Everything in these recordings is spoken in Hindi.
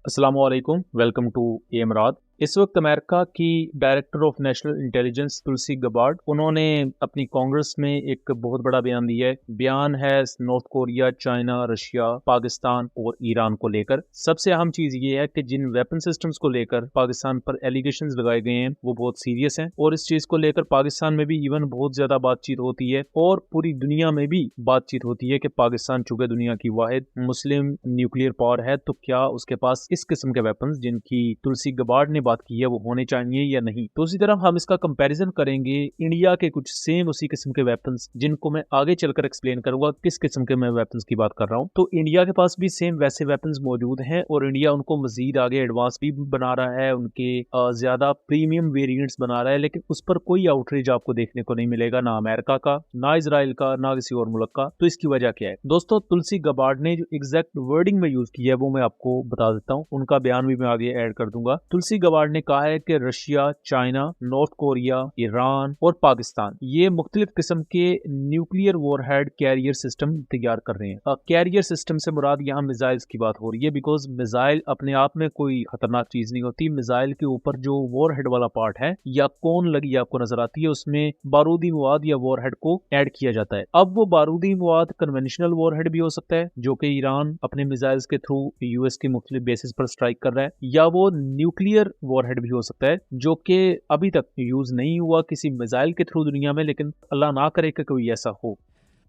अस्सलाम वालेकुम, वेलकम टू एमराद। इस वक्त अमेरिका की director of national intelligence Tulsi Gabbard उन्होंने अपनी कांग्रेस में एक बहुत बड़ा बयान दिया है। बयान है north Korea, China, Russia, Pakistan और ईरान को लेकर। सबसे अहम चीज ये है कि जिन वेपन सिस्टम्स को लेकर पाकिस्तान पर एलिगेशंस लगाए गए हैं वो बहुत सीरियस हैं और इस चीज को लेकर पाकिस्तान में भी इवन बहुत ज्यादा बातचीत होती है और पूरी दुनिया में भी बातचीत होती है कि पाकिस्तान चूंकि दुनिया की वाहिद मुस्लिम न्यूक्लियर पावर है तो क्या उसके पास इस किस्म के वेपन्स जिनकी तुलसी गबार्ड ने बात की है वो होने चाहिए या नहीं। तो उसी तरह हम इसका कंपैरिजन करेंगे इंडिया के कुछ सेम उसी किस्म के वेपन्स जिनको मैं आगे चलकर एक्सप्लेन करूंगा किस किस्म के मैं वेपन्स की बात कर रहा हूं। तो इंडिया के पास भी सेम वैसे वेपन्स मौजूद हैं और इंडिया उनको मजीद आगे एडवांस भी बना रहा है, उनके ज्यादा प्रीमियम वेरिएंट्स बना रहा है, लेकिन उस पर कोई आउटरीच आपको देखने को नहीं मिलेगा, ना अमेरिका का, ना इसराइल का, ना किसी और मुल्क का। तो इसकी वजह क्या है दोस्तों? तुलसी गबार्ड ने जो एग्जैक्ट वर्डिंग में यूज किया है वो मैं आपको बता देता हूँ, उनका बयान भी मैं आगे ऐड कर दूंगा। तुलसी गबार्ड ने कहा है कि Russia, China, North Korea, Iran और पाकिस्तान ये मुख्तलिफ किस्म के न्यूक्लियर वॉरहेड कैरियर सिस्टम तैयार कर रहे हैं। कैरियर सिस्टम से मुराद यहाँ मिसाइल्स की बात हो रही है, बिकॉज मिसाइल अपने आप में कोई खतरनाक चीज नहीं होती। मिसाइल के ऊपर जो वॉरहेड वाला पार्ट है या कौन लगी आपको नजर आती है, उसमें बारूदी मवाद या वॉरहेड को ऐड किया जाता है। अब वो बारूदी मवाद कन्वेंशनल वॉरहेड भी हो सकता है जो कि ईरान अपने मिसाइल्स के थ्रू यूएस के मुख्तलिफ बेसिस पर स्ट्राइक कर रहा है, या वो न्यूक्लियर वॉरहेड भी हो सकता है जो कि अभी तक यूज नहीं हुआ किसी मिसाइल के थ्रू दुनिया में, लेकिन अल्लाह ना करे कि कोई ऐसा हो।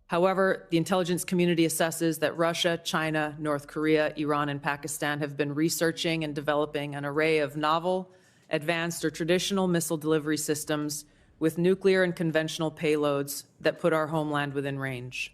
However, the intelligence community assesses that Russia, China, North Korea, Iran, and Pakistan have been researching and developing an array of novel, advanced, or traditional missile delivery systems with nuclear and conventional payloads that put our homeland within range.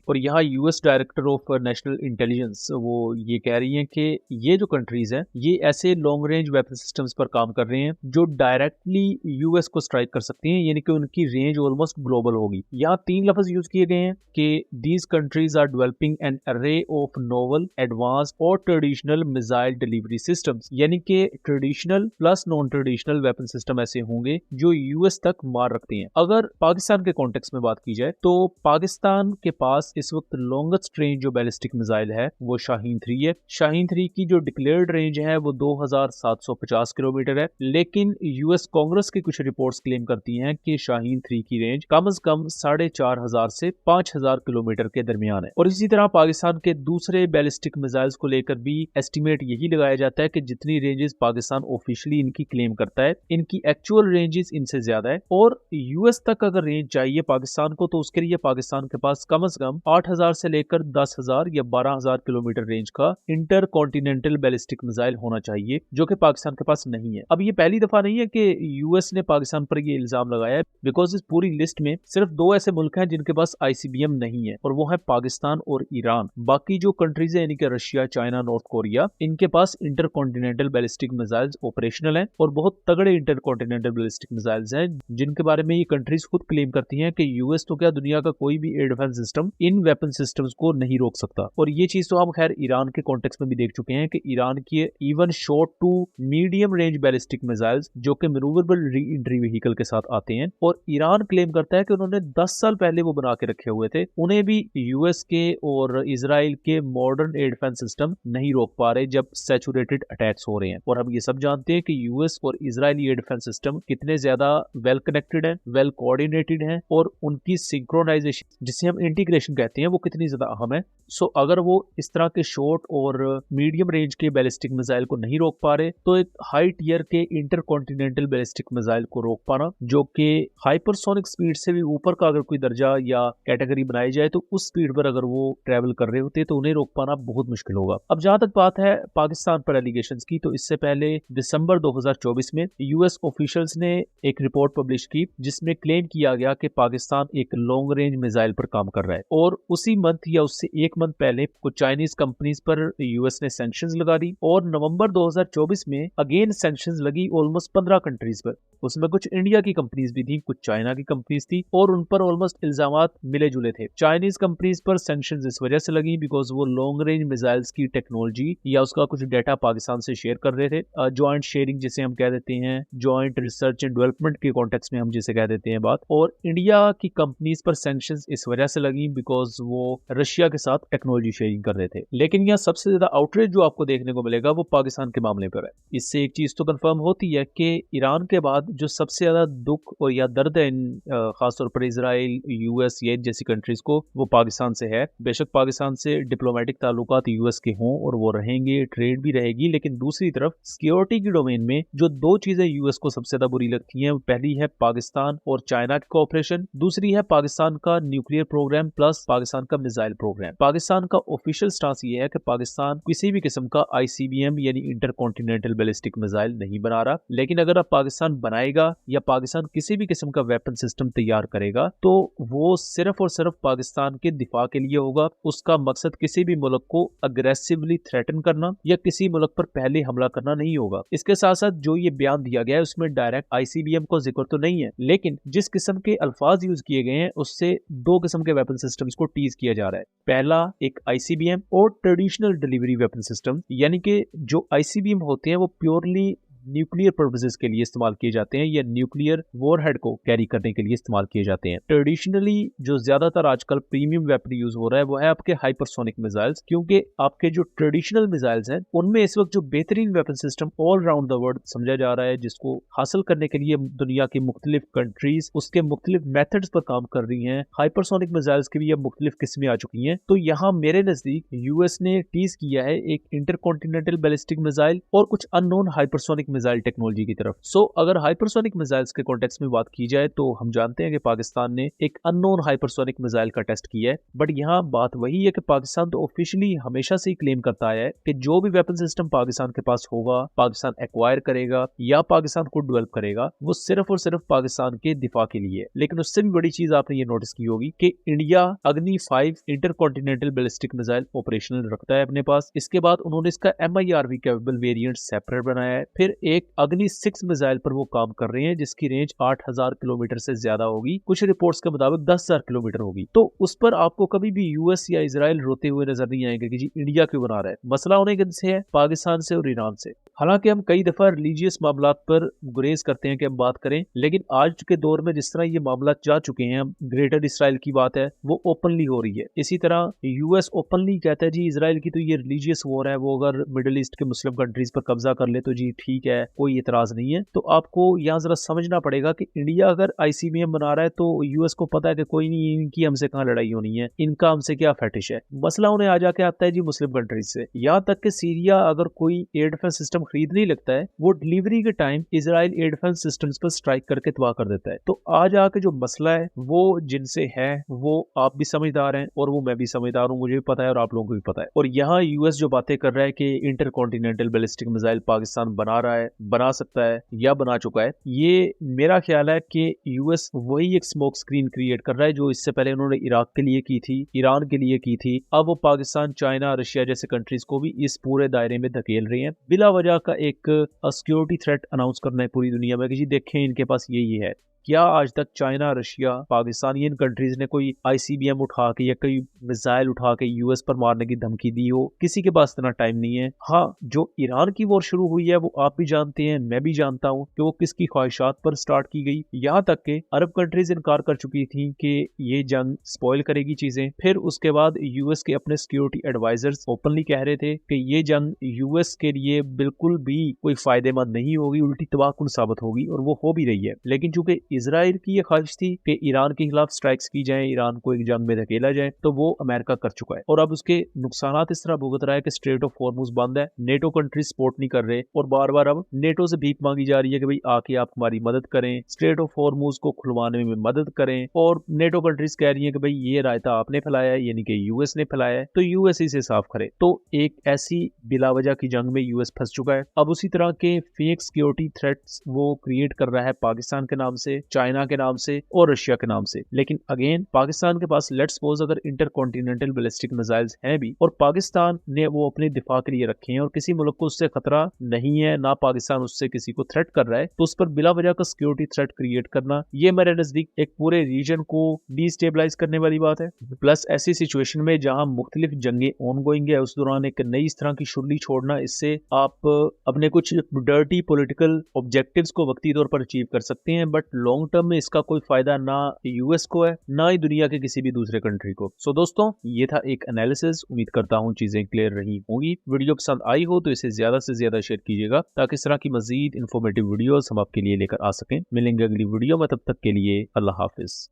और यहाँ US director of national intelligence वो ये कह रही हैं कि ये जो कंट्रीज हैं ये ऐसे लॉन्ग रेंज वेपन सिस्टम्स पर काम कर रहे हैं जो डायरेक्टली यूएस को स्ट्राइक कर सकती हैं, यानी कि उनकी रेंज ऑलमोस्ट ग्लोबल होगी। यहाँ 3 लफ्ज यूज किए गए हैं कि these countries are developing an array of novel, advance और ट्रेडिशनल मिसाइल डिलीवरी सिस्टम्स, यानी कि traditional plus non traditional weapon system ऐसे होंगे जो यूएस तक मार रखते हैं। अगर पाकिस्तान के कॉन्टेक्स्ट में बात की जाए तो पाकिस्तान के पास इस वक्त लॉन्गेस्ट रेंज जो बैलिस्टिक मिसाइल है वो शाहीन 3 है। शाहीन 3 की जो डिक्लेयर्ड रेंज है वो 2750 किलोमीटर है, लेकिन यूएस कांग्रेस की कुछ रिपोर्ट्स क्लेम करती हैं कि शाहीन 3 की रेंज कम से कम 4500 से 5000 किलोमीटर के दरमियान है। और इसी तरह पाकिस्तान के दूसरे बैलिस्टिक मिसाइल्स को लेकर भी एस्टिमेट यही लगाया जाता है कि जितनी रेंजेस पाकिस्तान ऑफिशियली इनकी क्लेम करता है, इनकी एक्चुअल रेंजेस इनसे ज्यादा है। और यूएस तक अगर रेंज चाहिए पाकिस्तान को तो उसके लिए पाकिस्तान के पास कम से कम 8000 से लेकर 10,000 या 12,000 किलोमीटर रेंज का इंटर कॉन्टिनेंटल बैलिस्टिक मिसाइल होना चाहिए, जो कि पाकिस्तान के पास नहीं है। अब ये पहली दफा नहीं है कि यूएस ने पाकिस्तान पर ये इल्जाम लगाया है, बिकॉज इस पूरी लिस्ट में सिर्फ 2 ऐसे मुल्क हैं जिनके पास आईसीबीएम नहीं है, और वो है पाकिस्तान और ईरान। बाकी जो कंट्रीज है यानी कि रशिया, चाइना, नॉर्थ कोरिया, इनके पास intercontinental ballistic missiles operational हैं और बहुत तगड़े इंटर कॉन्टिनेंटल बैलिस्टिक मिसाइल्स हैं जिनके बारे में ये कंट्रीज खुद क्लेम करती हैं कि यूएस तो क्या दुनिया का कोई भी air defence system in weapon systems को नहीं रोक सकता। और ये चीज तो हम खैर ईरान के कॉन्टेक्स्ट में भी देख चुके हैं कि ईरान की even short to medium range ballistic missiles जो कि मैन्यूवरेबल री एंट्री व्हीकल के साथ आते हैं, और ईरान क्लेम करता है कि उन्होंने 10 साल पहले वो बना के रखे हुए थे, उन्हें भी यूएस के और इजराइल के मॉडर्न एयर डिफेंस सिस्टम नहीं रोक पा रहे जब सैचुरेटेड अटैक्स हो रहे हैं। और हम ये सब जानते हैं कि यूएस और इजरायली एयर डिफेंस सिस्टम कितने ज्यादा वेल कनेक्टेड है, वेल कोऑर्डिनेटेड है, और उनकी सिंक्रोनाइजेशन जिसे हम इंटीग्रेशन कहते हैं वो कितनी ज्यादा अहम है। सो अगर वो इस तरह के शॉर्ट और मीडियम रेंज के बैलिस्टिक मिसाइल को नहीं रोक पा रहे तो एक हाई टियर के इंटर कॉन्टिनेंटल बैलिस्टिक मिसाइल को रोक पाना, जो कि हाइपरसोनिक स्पीड से भी ऊपर का अगर कोई दर्जा या कैटेगरी बनाई जाए तो उस स्पीड पर अगर वो ट्रेवल कर रहे होते तो उन्हें रोक पाना बहुत मुश्किल होगा। अब जहां तक बात है पाकिस्तान पर एलिगेशंस की, तो इससे पहले दिसंबर 2024 में यूएस ऑफिशियल्स ने एक रिपोर्ट पब्लिश की जिसमें क्लेम किया गया कि पाकिस्तान एक लॉन्ग रेंज मिसाइल पर काम कर रहा है, और उसी मंथ या उससे एक मंथ पहले कुछ चाइनीज कंपनीज पर यूएस ने सैंक्शंस लगा दी, और नवंबर 2024 में अगेन सैंक्शंस लगी ऑलमोस्ट 15 कंट्रीज पर। उसमें कुछ इंडिया की कंपनीज भी थी, कुछ चाइना की कंपनीज थी, और उन पर ऑलमोस्ट इल्जामात मिले जुले थे। चाइनीज कंपनीज पर सैंक्शंस इस वजह से लगी बिकॉज वो लॉन्ग रेंज मिसाइल्स की टेक्नोलॉजी या उसका कुछ डाटा पाकिस्तान से शेयर कर रहे थे, ज्वाइंट शेयरिंग जिसे हम कह देते हैं, ज्वाइंट रिसर्च एंड डेवलपमेंट के कॉन्टेक्स्ट में हम जिसे कह देते हैं बात। और इंडिया की कंपनीज पर सैंक्शंस इस वजह से लगी बिकॉज बिकॉज वो रशिया के साथ टेक्नोलॉजी शेयरिंग कर रहे थे। लेकिन यहाँ सबसे ज्यादा आउटरीच जो आपको देखने को मिलेगा वो पाकिस्तान के मामले पर है। इससे एक चीज तो कंफर्म होती है कि ईरान के बाद जो सबसे ज्यादा दुख और या दर्द है इन खासतौर पर इसराइल, यूएस ये जैसी कंट्रीज को, वो पाकिस्तान से है। बेशक पाकिस्तान से डिप्लोमेटिक ताल्लुकात यूएस के हों और वो रहेंगे, ट्रेड भी रहेगी, लेकिन दूसरी तरफ सिक्योरिटी की डोमेन में जो दो चीजें यूएस को सबसे ज्यादा बुरी लगती हैं, पहली है पाकिस्तान और चाइना की कोऑपरेशन, दूसरी है पाकिस्तान का न्यूक्लियर प्रोग्राम प्लस पाकिस्तान का मिसाइल प्रोग्राम। पाकिस्तान का ऑफिशियल स्टांस ये है कि पाकिस्तान किसी भी किस्म का आईसीबीएम यानी इंटरकॉन्टिनेंटल बैलिस्टिक मिसाइल नहीं बना रहा, लेकिन अगर अब पाकिस्तान बनाएगा या पाकिस्तान किसी भी किस्म का वेपन सिस्टम तैयार करेगा तो वो सिर्फ और सिर्फ पाकिस्तान के दिफा के लिए होगा। उसका मकसद किसी भी मुल्क को अग्रेसिवली थ्रेटन करना या किसी मुल्क पर पहले हमला करना नहीं होगा। इसके साथ साथ जो ये बयान दिया गया है उसमें डायरेक्ट आईसीबीएम को जिक्र तो नहीं है, लेकिन जिस किस्म के अल्फाज यूज किए गए हैं उससे दो किस्म के वेपन सिस्टम्स को टीज किया जा रहा है। पहला एक आईसीबीएम और ट्रेडिशनल डिलीवरी वेपन सिस्टम, यानी कि जो आईसीबीएम होते हैं वो प्योरली न्यूक्लियर पर्पसेस के लिए इस्तेमाल किए जाते हैं या न्यूक्लियर वॉरहेड को कैरी करने के लिए इस्तेमाल किए जाते हैं। ट्रेडिशनली जो ज्यादातर आजकल प्रीमियम वेपन यूज हो रहा है वो है आपके हाइपरसोनिक मिसाइल्स, क्योंकि आपके जो ट्रेडिशनल मिसाइल्स हैं उनमें इस वक्त जो बेहतरीन weapon system all round the world समझा जा रहा है, जिसको हासिल करने के लिए दुनिया की मुख्तलिफ कंट्रीज उसके मुख्तलिफ मेथड्स पर काम कर रही हैं। हाइपरसोनिक मिसाइल्स की भी अब मुख्तलिफ किस्में आ चुकी हैं। तो यहाँ मेरे नजदीक यूएस ने टीज किया है एक इंटरकॉन्टिनेंटल बैलिस्टिक मिसाइल और कुछ अननोन हाइपरसोनिक मिसाइल टेक्नोलॉजी की तरफ। सो अगर हाइपरसोनिक मिसाइल्स के कॉन्टेक्स्ट में बात की जाए तो हम जानते हैं कि पाकिस्तान ने एक अननोन हाइपरसोनिक मिसाइल का टेस्ट किया है, बट यहाँ बात वही है कि पाकिस्तान तो ऑफिशियली हमेशा से ही क्लेम करता आया है कि जो भी वेपन सिस्टम पाकिस्तान के पास होगा, पाकिस्तान एक्वायर करेगा या पाकिस्तान को डेवलप करेगा, वो सिर्फ और सिर्फ पाकिस्तान के दिफा के लिए। लेकिन उससे भी बड़ी चीज आपने ये नोटिस की होगी कि इंडिया अग्नि 5 इंटरकॉन्टिनेंटल बैलिस्टिक मिसाइल ऑपरेशनल रखता है अपने पास। इसके बाद उन्होंने इसका MIRV कैपेबल वेरिएंट सेपरेट बनाया है। फिर एक अग्नि 6 मिसाइल पर वो काम कर रहे हैं जिसकी रेंज 8000 किलोमीटर से ज्यादा होगी, कुछ रिपोर्ट्स के मुताबिक 10,000 किलोमीटर होगी। तो उस पर आपको कभी भी यूएस या इजराइल रोते हुए नजर नहीं आएंगे कि जी इंडिया क्यों बना रहा है। मसला उन्हें किन से है? पाकिस्तान से और ईरान से। हालांकि हम कई दफा रिलीजियस मामलात पर गुरेज करते हैं कि हम बात करें, लेकिन आज के दौर में जिस तरह ये मामला जा चुके हैं, ग्रेटर इसराइल की बात है वो ओपनली हो रही है। इसी तरह यूएस ओपनली कहता है जी इसराइल की तो ये रिलीजियस वॉर है, वो अगर मिडिल ईस्ट के मुस्लिम कंट्रीज पर कब्जा कर ले तो जी ठीक है, कोई इतराज नहीं है। तो आपको यहाँ जरा समझना पड़ेगा कि इंडिया अगर आईसीबीएम बना रहा है तो यूएस को पता है कि कोई नहीं, इनकी हमसे कहाँ लड़ाई होनी है, इनका हमसे क्या फेटिश है। मसला उन्हें आ जाके आता है जी मुस्लिम कंट्रीज से। यहाँ तक कि सीरिया अगर कोई एयर डिफेंस सिस्टम खरीदने लगता है, वो डिलीवरी के time Israel air defence systems पर स्ट्राइक करके तबाह कर देता है। तो आज आके जो मसला है वो जिनसे है वो आप भी समझदार हैं और वो मैं भी समझदार हूँ, मुझे भी पता है और आप लोगों को भी पता है। और यहाँ यूएस जो बातें कर रहा है कि इंटरकॉन्टिनेंटल बैलिस्टिक मिसाइल पाकिस्तान बना रहा है, बना सकता है या बना चुका है, ये मेरा ख्याल है कि यूएस वही एक स्मोक स्क्रीन क्रिएट कर रहा है जो इससे पहले उन्होंने इराक के लिए की थी, ईरान के लिए की थी। अब वो पाकिस्तान, चाइना, रशिया जैसे कंट्रीज को भी इस पूरे दायरे में धकेल रही हैं, बिला वजह का एक सिक्योरिटी थ्रेट अनाउंस करना है पूरी दुनिया में कि जी देखें इनके पास यही है। क्या आज तक चाइना, रशिया, पाकिस्तान इन कंट्रीज ने कोई आईसीबीएम उठा के या कोई मिसाइल उठा के यूएस पर मारने की धमकी दी हो? किसी के पास इतना टाइम नहीं है। हाँ, जो ईरान की वॉर शुरू हुई है वो आप भी जानते हैं, मैं भी जानता हूँ कि वो किसकी ख्वाहिशात पर स्टार्ट की गई। यहाँ तक के अरब कंट्रीज इनकार कर चुकी थी कि ये जंग स्पॉइल करेगी चीजें। फिर उसके बाद यूएस के अपने सिक्योरिटी एडवाइजर्स ओपनली कह रहे थे कि ये जंग यूएस के लिए बिल्कुल भी कोई फायदेमंद नहीं होगी, उल्टी तबाहकुन साबित होगी, और वो हो भी रही है। लेकिन चूंकि इजराइल की ये ख्वाहिश थी कि ईरान के खिलाफ स्ट्राइक्स की जाए, ईरान को एक जंग में धकेला जाए, तो वो अमेरिका कर चुका है और अब उसके नुकसानात इस तरह भुगत रहा है कि स्ट्रेट ऑफ हॉर्मुज बंद है, नेटो कंट्री सपोर्ट नहीं कर रहे और बार बार अब नेटो से भीख मांगी जा रही है कि भाई आके आप हमारी मदद करें, स्ट्रेट ऑफ हॉर्मुज को खुलवाने में मदद करें। और नेटो कंट्रीज कह रही है कि भाई ये रायता आपने फैलाया है, यानी कि यूएस ने फैलाया है, तो यूएस इसे साफ करे। तो एक ऐसी बिलावजह की जंग में यूएस फंस चुका है। अब उसी तरह के फेक सिक्योरिटी थ्रेट्स वो क्रिएट कर रहा है पाकिस्तान के नाम से, चाइना के नाम से और रशिया के नाम से। लेकिन अगेन पाकिस्तान के पास लेट्स सपोज अगर इंटरकॉन्टिनेंटल बैलिस्टिक मिसाइल्स हैं भी और पाकिस्तान ने वो अपने दिफा के लिए रखे हैं और किसी मुल्क को उससे खतरा नहीं है, ना पाकिस्तान उससे किसी को थ्रेट कर रहा है, तो उस पर बिला वजह का सिक्योरिटी थ्रेट क्रिएट करना ये मेरे नजदीक एक पूरे रीजन को डिस्टेबलाइज करने वाली बात है। प्लस ऐसी सिचुएशन में जहां मुख्तलिफ जंगें ऑनगोइंग है, उस दौरान एक नई इस तरह की शुरली छोड़ना, इससे आप अपने कुछ डर्टी पॉलिटिकल ऑब्जेक्टिव्स को वक्ती तौर पर अचीव कर सकते हैं, बट लॉन्ग टर्म में इसका कोई फायदा ना यूएस को है, ना ही दुनिया के किसी भी दूसरे कंट्री को। सो दोस्तों, ये था एक एनालिसिस। उम्मीद करता हूँ चीजें क्लियर रही होंगी। वीडियो पसंद आई हो तो इसे ज्यादा से ज्यादा शेयर कीजिएगा ताकि इस तरह की मजीद इन्फॉर्मेटिव वीडियोस हम आपके लिए लेकर आ सकें। मिलेंगे अगली वीडियो में, तब तक के लिए अल्लाह हाफिज।